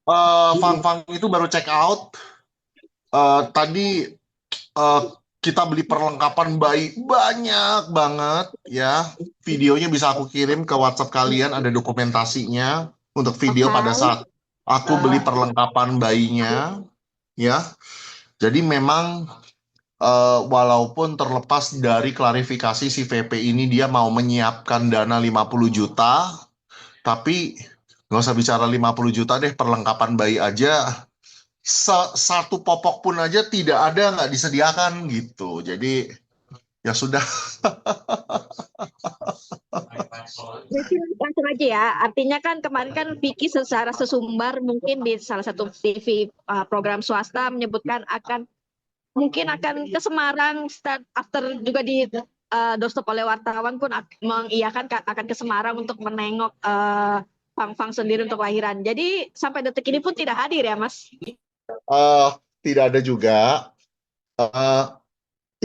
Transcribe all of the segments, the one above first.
Fang Fang itu baru check out. Tadi eh, kita beli perlengkapan bayi banyak banget ya. Videonya bisa aku kirim ke WhatsApp kalian, ada dokumentasinya untuk video pada Oke. saat aku beli perlengkapan bayinya ya. Jadi memang walaupun terlepas dari klarifikasi si VP ini dia mau menyiapkan dana 50 juta, tapi nggak usah bicara 50 juta deh, perlengkapan bayi aja satu popok pun aja tidak ada, nggak disediakan gitu. Jadi ya sudah. Berarti langsung aja ya. Artinya kan kemarin kan Vicky secara sesumbar mungkin di salah satu TV program swasta menyebutkan mungkin akan ke Semarang start after juga di doorstop oleh wartawan pun mengiyakan akan ke Semarang untuk menengok Fang Fang sendiri untuk lahiran. Jadi sampai detik ini pun tidak hadir ya, Mas. Eh, Tidak ada juga. Eh,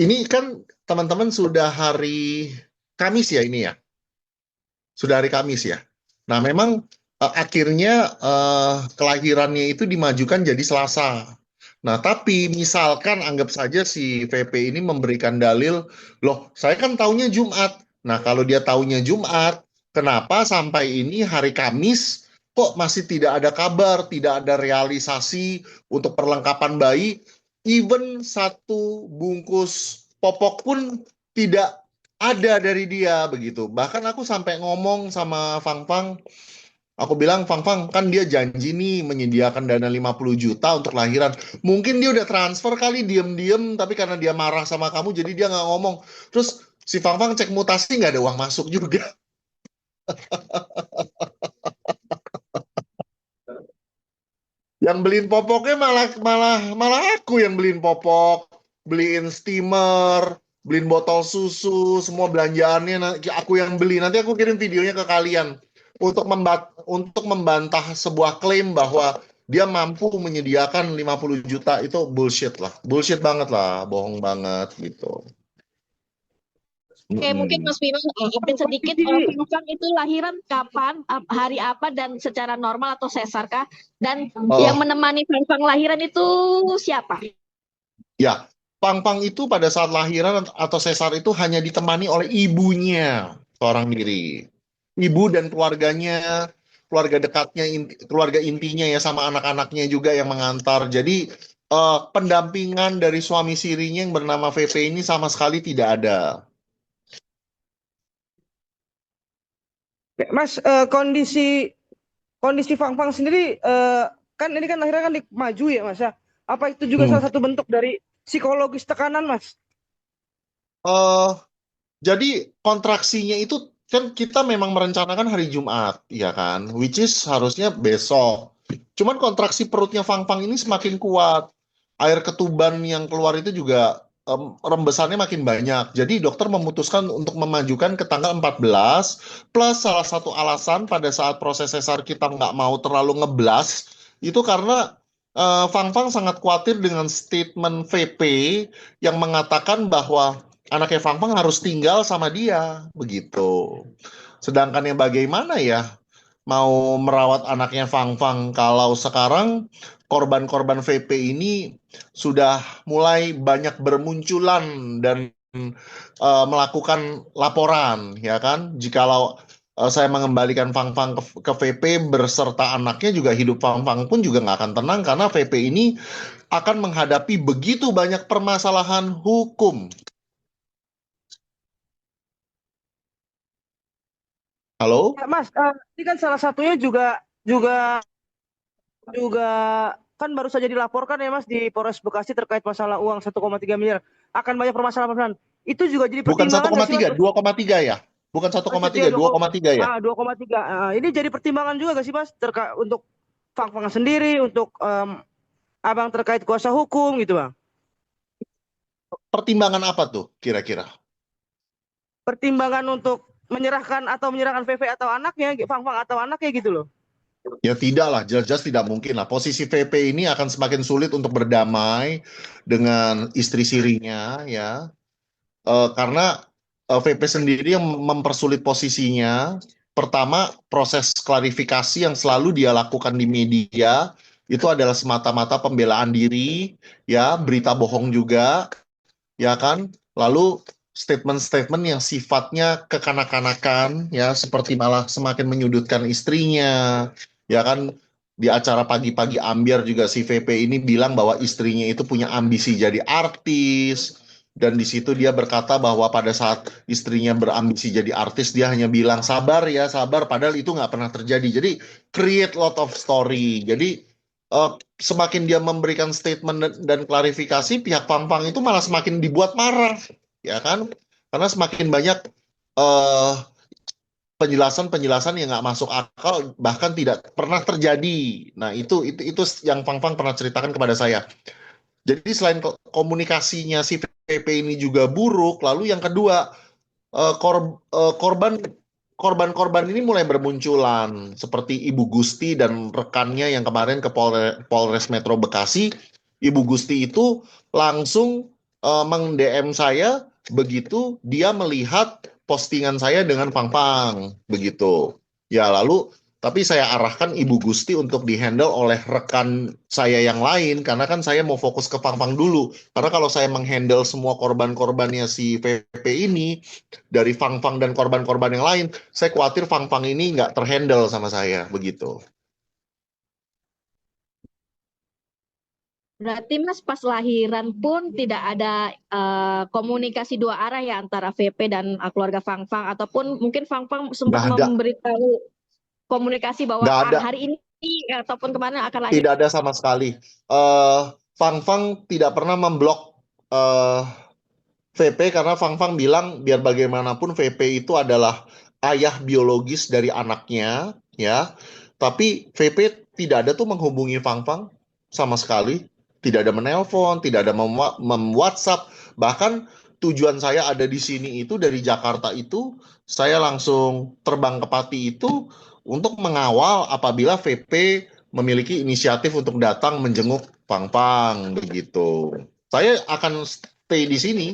ini kan teman-teman sudah hari Kamis ya ini ya, sudah hari Kamis ya. Nah memang akhirnya kelahirannya itu dimajukan jadi Selasa. Nah, tapi misalkan anggap saja si VP ini memberikan dalil, loh, saya kan taunya Jumat. Nah, kalau dia taunya Jumat, kenapa sampai ini hari Kamis kok masih tidak ada kabar, tidak ada realisasi untuk perlengkapan bayi, even satu bungkus popok pun tidak ada dari dia begitu. Bahkan aku sampai ngomong sama Fang Fang, aku bilang, Fang Fang, kan dia janji nih menyediakan dana 50 juta untuk lahiran. Mungkin dia udah transfer kali diem-diem, tapi karena dia marah sama kamu, jadi dia nggak ngomong. Terus si Fang Fang cek mutasi nggak ada uang masuk juga. Yang beliin popoknya malah malah malah aku yang beliin popok, beliin steamer, beliin botol susu, semua belanjaannya aku yang beli. Nanti aku kirim videonya ke kalian untuk membantah sebuah klaim bahwa dia mampu menyediakan 50 juta itu bullshit lah. Bullshit banget lah, bohong banget gitu. Oke, mungkin Mm-mm. Mas Bima update sedikit. Fang Fang itu lahiran kapan, hari apa, dan secara normal atau sesar kah? Dan yang Oh, menemani Fang Fang lahiran itu siapa? ya. Pang-pang itu pada saat lahiran atau sesar itu hanya ditemani oleh ibunya seorang diri. Ibu dan keluarganya, keluarga dekatnya, keluarga intinya ya sama anak-anaknya juga yang mengantar. Jadi pendampingan dari suami sirinya yang bernama VP ini sama sekali tidak ada. Mas, kondisi kondisi Fang Fang sendiri kan ini kan akhirnya kan maju ya Mas ya. Apa itu juga Hmm. salah satu bentuk dari psikologis tekanan Mas? Eh, jadi kontraksinya itu kan kita memang merencanakan hari Jumat, ya kan? Which is harusnya besok. Cuman kontraksi perutnya Fang Fang ini semakin kuat. Air ketuban yang keluar itu juga rembesannya makin banyak. Jadi dokter memutuskan untuk memajukan ke tanggal 14, plus salah satu alasan pada saat proses sesar kita nggak mau terlalu ngeblas itu karena Fang Fang sangat khawatir dengan statement VP yang mengatakan bahwa anaknya Fang Fang harus tinggal sama dia begitu. Sedangkan yang bagaimana ya mau merawat anaknya Fang Fang kalau sekarang korban-korban VP ini sudah mulai banyak bermunculan dan melakukan laporan, ya kan? Jikalau saya mengembalikan Fang Fang ke VP berserta anaknya juga hidup Fang Fang pun juga nggak akan tenang karena VP ini akan menghadapi begitu banyak permasalahan hukum. Halo? Ya, Mas, ini kan salah satunya juga juga juga kan baru saja dilaporkan ya Mas di Polres Bekasi terkait masalah uang 1,3 miliar. Akan banyak permasalahan. Itu juga jadi Bukan satu pertimbangan koma nggak sih Mas? tiga, 2,3 ya? Bukan satu koma Maksudnya tiga, 2,3 ya? 2,3. Ini jadi pertimbangan juga nggak sih Mas terkait untuk Fang Fang sendiri, untuk abang terkait kuasa hukum gitu bang. Pertimbangan apa tuh kira-kira? Pertimbangan untuk menyerahkan VV atau anaknya, Fang Fang atau anaknya gitu loh. Ya tidak lah, jelas-jelas tidak mungkin lah. Posisi VP ini akan semakin sulit untuk berdamai dengan istri sirinya ya. Karena VP sendiri yang mempersulit posisinya. Pertama, proses klarifikasi yang selalu dia lakukan di media itu adalah semata-mata pembelaan diri, ya, berita bohong juga, ya kan? Lalu statement-statement yang sifatnya kekanak-kanakan, ya, seperti malah semakin menyudutkan istrinya, ya kan? Di acara pagi-pagi ambiar juga si VP ini bilang bahwa istrinya itu punya ambisi jadi artis, dan di situ dia berkata bahwa pada saat istrinya berambisi jadi artis, dia hanya bilang sabar ya, sabar, padahal itu nggak pernah terjadi. Jadi create lot of story. Jadi semakin dia memberikan statement dan klarifikasi, pihak Pang-Pang itu malah semakin dibuat marah, ya kan? Karena semakin banyak eh, penjelasan-penjelasan yang nggak masuk akal, bahkan tidak pernah terjadi. Nah, itu yang Pang-Pang pernah ceritakan kepada saya. Jadi selain komunikasinya si VP ini juga buruk, lalu yang kedua, korban korban-korban ini mulai bermunculan seperti Ibu Gusti dan rekannya yang kemarin ke Polres Metro Bekasi. Ibu Gusti itu langsung meng-DM saya begitu dia melihat postingan saya dengan Pang-Pang begitu. Ya, lalu tapi saya arahkan Ibu Gusti untuk dihandle oleh rekan saya yang lain karena kan saya mau fokus ke Pang-Pang dulu. Karena kalau saya menghandle semua korban-korbannya si VP ini dari Fang-Fang dan korban-korban yang lain, saya khawatir Fang-Fang ini nggak terhandle sama saya, begitu. Berarti Mas pas lahiran pun tidak ada komunikasi dua arah ya antara VP dan keluarga Fang-Fang, ataupun mungkin Fang-Fang sempat Nggak ada, memberitahu komunikasi bahwa nggak ada, hari ini ataupun kemana akan lahir. tidak ada sama sekali. Fang-Fang tidak pernah memblok eh, VP karena Fang-Fang bilang biar bagaimanapun VP itu adalah ayah biologis dari anaknya, ya. Tapi VP tidak ada tuh menghubungi Fang-Fang sama sekali, tidak ada menelpon, tidak ada mem-WhatsApp. Bahkan tujuan saya ada di sini itu dari Jakarta itu, saya langsung terbang ke Pati itu untuk mengawal apabila VP memiliki inisiatif untuk datang menjenguk Fang-Fang begitu. Saya akan stay di sini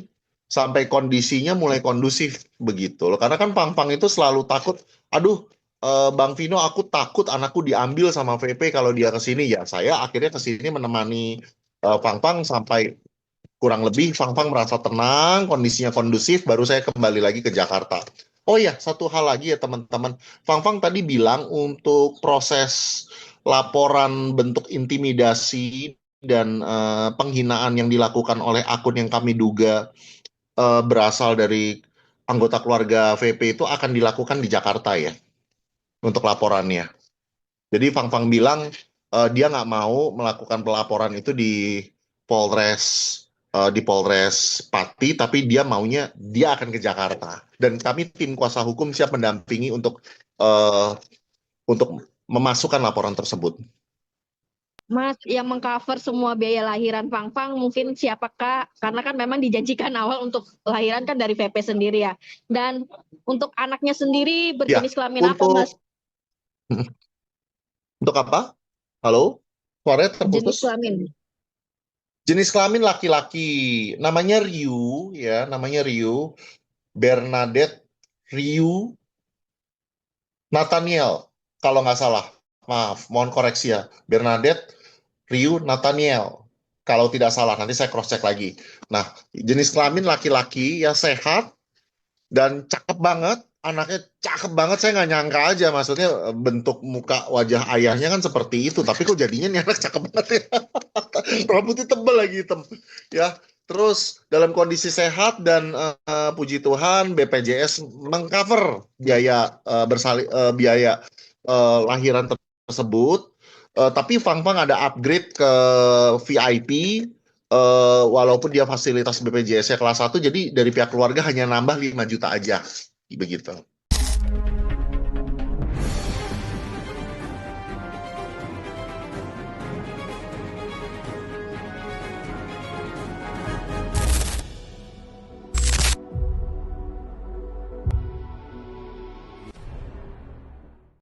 sampai kondisinya mulai kondusif begitu loh. Karena kan Pang-Pang itu selalu takut, aduh, Bang Vino, aku takut anakku diambil sama VP kalau dia ke sini. Ya, saya akhirnya ke sini menemani Pang-Pang sampai kurang lebih Pang-Pang merasa tenang, kondisinya kondusif, baru saya kembali lagi ke Jakarta. Oh ya, satu hal lagi ya teman-teman. Pang-Pang tadi bilang untuk proses laporan bentuk intimidasi dan penghinaan yang dilakukan oleh akun yang kami duga berasal dari anggota keluarga VP itu akan dilakukan di Jakarta ya untuk laporannya. Jadi Fang-Fang bilang dia nggak mau melakukan pelaporan itu Polres di Polres Pati, tapi dia maunya dia akan ke Jakarta. Dan kami tim kuasa hukum siap mendampingi uh, untuk memasukkan laporan tersebut. Mas, yang mengcover semua biaya lahiran Fang-Fang mungkin siapakah? Karena kan memang dijanjikan awal untuk lahiran kan dari VP sendiri ya. Dan untuk anaknya sendiri Ya, berjenis kelamin apa, Mas? Untuk apa? Halo? Suaranya Jenis terputus. kelamin. Jenis kelamin laki-laki. Namanya Ryu, ya, namanya Ryu. Bernadette Ryu Nathaniel, kalau nggak salah. Maaf, mohon koreksi ya. Bernadette Ryu Nathaniel. Kalau tidak salah, nanti saya cross-check lagi. Nah, jenis kelamin laki-laki ya sehat dan cakep banget. Anaknya cakep banget, saya nggak nyangka aja. Maksudnya bentuk muka wajah ayahnya kan seperti itu. Tapi kok jadinya nih anak cakep banget ya. Rambutnya tebal lagi hitam. Ya, terus dalam kondisi sehat dan puji Tuhan BPJS mengcover biaya biaya lahiran tersebut. Tapi Fang-Fang ada upgrade ke VIP, walaupun dia fasilitas BPJS-nya kelas 1, jadi dari pihak keluarga hanya nambah 5 juta aja. Begitu.